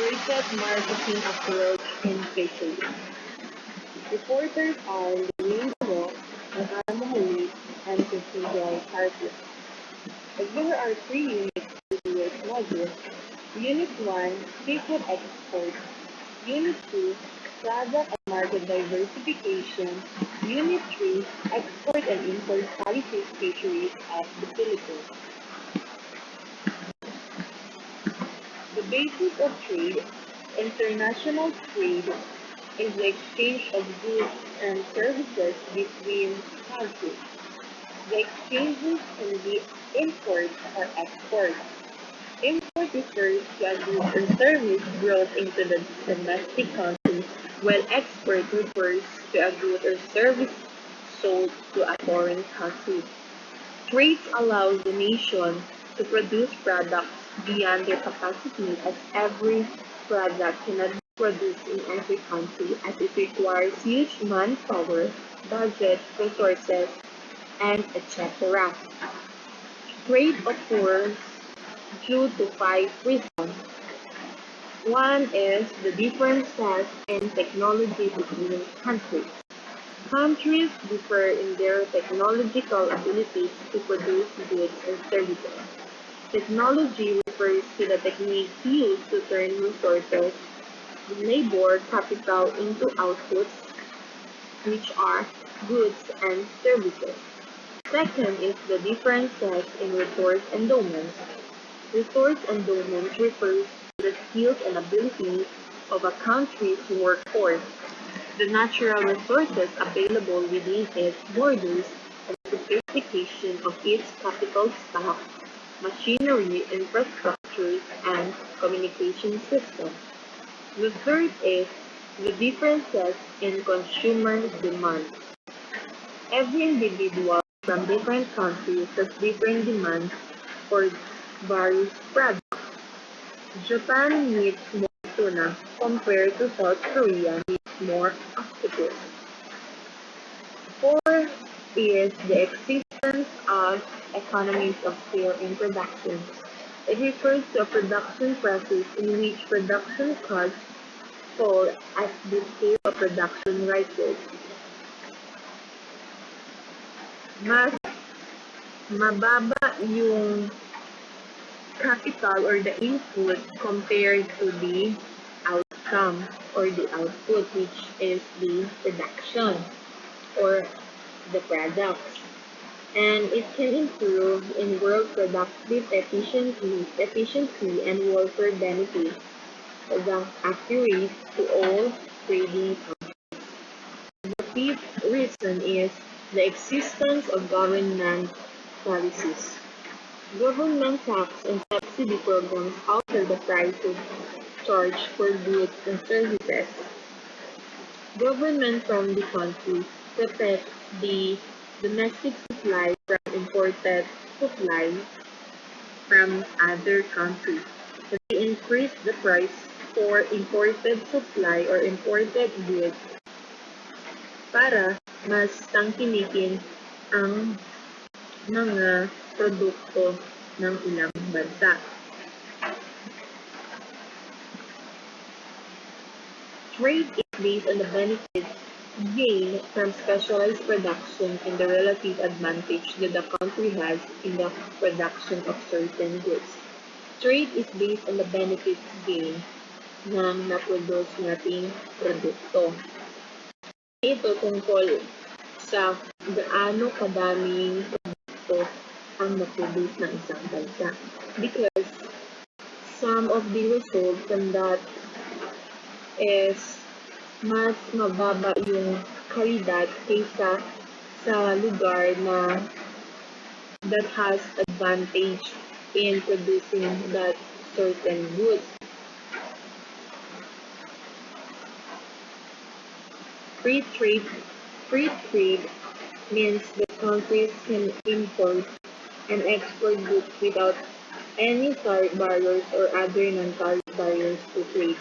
integrated marketing approach in fisheries. Reporters are the main role of Almohalik and Cathedral Carpet. There are three units to this module. Unit 1, Seafood Export. Unit 2, Product and Market Diversification. Unit 3, Export and Import Policies Fisheries of the Philippines. The basis of trade, international trade, is the exchange of goods and services between countries. The exchanges can be import or export. Import refers to a goods or service brought into the domestic country, while export refers to a good or service sold to a foreign country. Trade allows the nation to produce products beyond their capacity, as every product cannot be produced in every country, as it requires huge manpower, budget, resources, and etc. Trade occurs due to five reasons. One is the differences in technology between countries. Countries differ in their technological abilities to produce goods and services. Technology refers to the techniques used to turn resources, labor, capital into outputs, which are goods and services. Second is the differences in resource endowments. Resource endowment refers to the skills and abilities of a country's workforce, the natural resources available within its borders, and the sophistication of its capital stock, machinery, infrastructures, and communication systems. The third is the differences in consumer demand. Every individual from different countries has different demands for various products. Japan needs more tuna compared to South Korea needs more octopus. Fourth is the existence of economies of scale in production. It refers to a production process in which production costs fall as the scale of production rises. Mas mababa yung capital or the input compared to the outcome or the output, which is the production or the products. And it can improve in world productive efficiency and welfare benefits, thus accurate to all trading countries. The fifth reason is the existence of government policies. Government tax and subsidy programs alter the prices charged for goods and services. Government from the country protects the domestic supply from imported supply from other countries. They increase the price for imported supply or imported goods para mas tangkilikin ang mga produkto ng ilang bansa. Trade is based on the benefits gained from specialized production and the relative advantage that the country has in the production of certain goods. Trade is based on the benefits gained ng na-produce nating produkto. Ito tungkol sa gaano kadaming produkto ang na-produce ng isang bansa. Because some of the results from that is mas mababa yung kalidad kaysa sa lugar na that has advantage in producing that certain goods. Free trade means that countries can import and export goods without any tariff barriers or other non-tariff barriers to trade.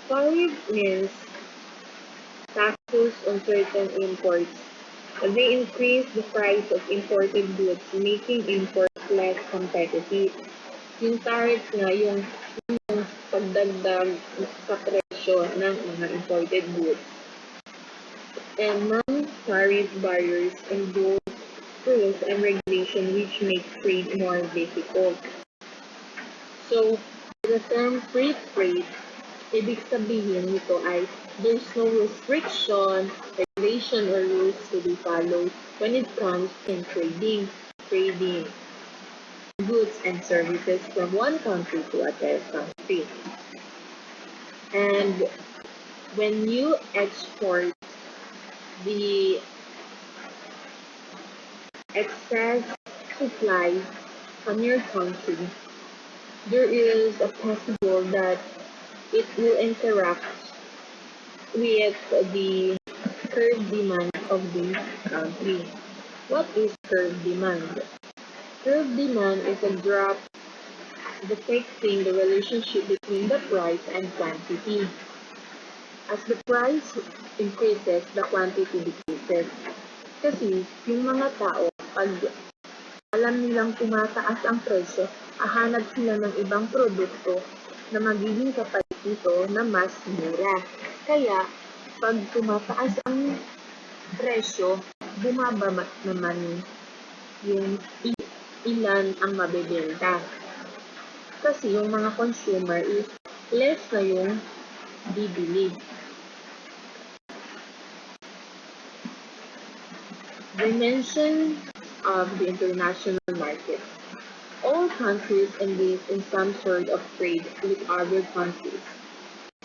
Tariff means taxes on certain imports. They increase the price of imported goods, making imports less competitive. Yung tariff nga, yung pagdagdag sa presyo ng mga imported goods. And non-tariff barriers involve rules and regulation which make trade more difficult. So, the term free trade, ibig sabihin nito ay there's no restriction, regulation, or rules to be followed when it comes in trading goods and services from one country to another country. And when you export the excess supply from your country, there is a possible that it will interact with the current demand of the country. What is current demand? Current demand is a graph depicting the relationship between the price and quantity. As the price increases, the quantity decreases. Kasi yung mga tao, pag alam nilang tumataas ang presyo, hahanap sila ng ibang produkto na magiging kapalit nito na mas mura. Kaya, pag tumataas ang presyo, bumababa naman yung ilan ang mabebenta. Kasi yung mga consumer is less na yung bibili. Dimension of the international market. All countries engage in some sort of trade with other countries.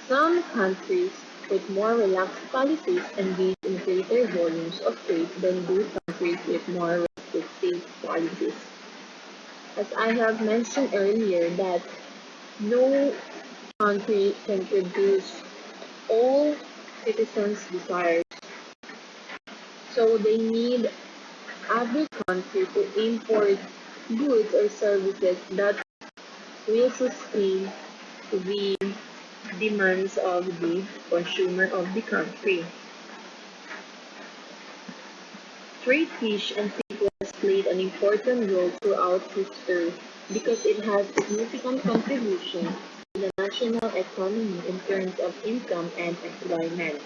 Some countries with more relaxed policies engage in greater volumes of trade than do countries with more restrictive policies. As I have mentioned earlier that no country can produce all citizens' desires. So they need other country to import goods or services that will sustain the demands of the consumer of the country. Trade fish and seafood has played an important role throughout history because it has significant contribution to the national economy in terms of income and employment.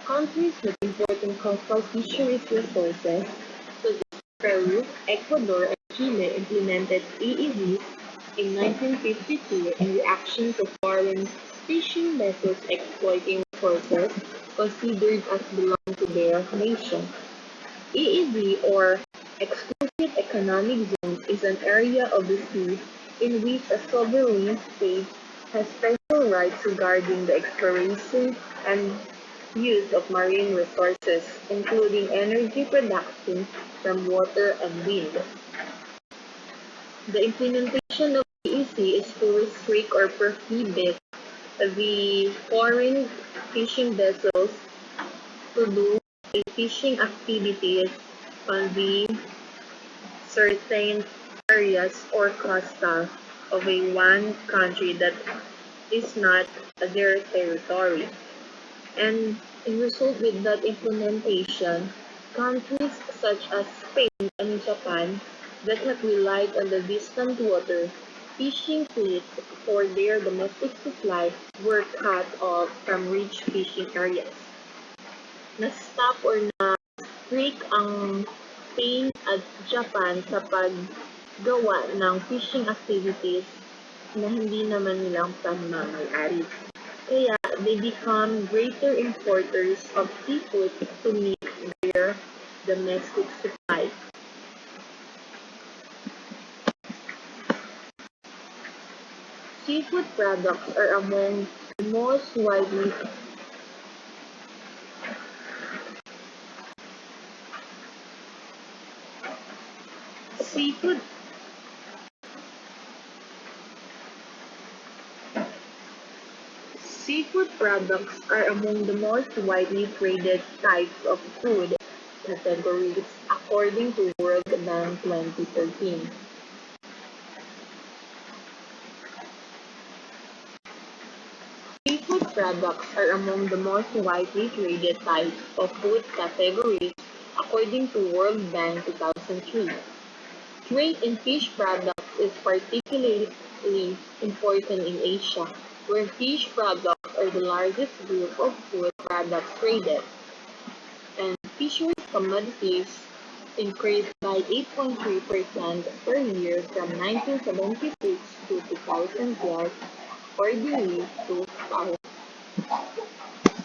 Countries with important coastal fisheries resources, such as Peru, Ecuador, and Chile, implemented EEZs in 1952 in reaction to foreign fishing vessels exploiting resources considered as belong to their nation. EEZ, or Exclusive Economic Zone, is an area of the sea in which a sovereign state has special rights regarding the exploration and use of marine resources, including energy production from water and wind. The implementation of EEC is to restrict or prohibit the foreign fishing vessels to do a fishing activities on the certain areas or coastal of a one country that is not their territory. And in result with that implementation, countries such as Spain and Japan that have relied on the distant water fishing fleets for their domestic supply were cut off from rich fishing areas. Na-stop or na-break ang Spain at Japan sa paggawa ng fishing activities na hindi naman nilang pagmamayari. Kaya they become greater importers of seafood to meet their domestic supply. Seafood products are among the most widely seafood Seafood products are among the most widely traded types of food categories according to World Bank 2013. Seafood products are among the most widely traded types of food categories according to World Bank 2003. Trade in fish products is particularly important in Asia, where fish products are the largest group of food products traded, and fisheries commodities increased by 8.3% per year from 1976 to 2012, or the year 2000.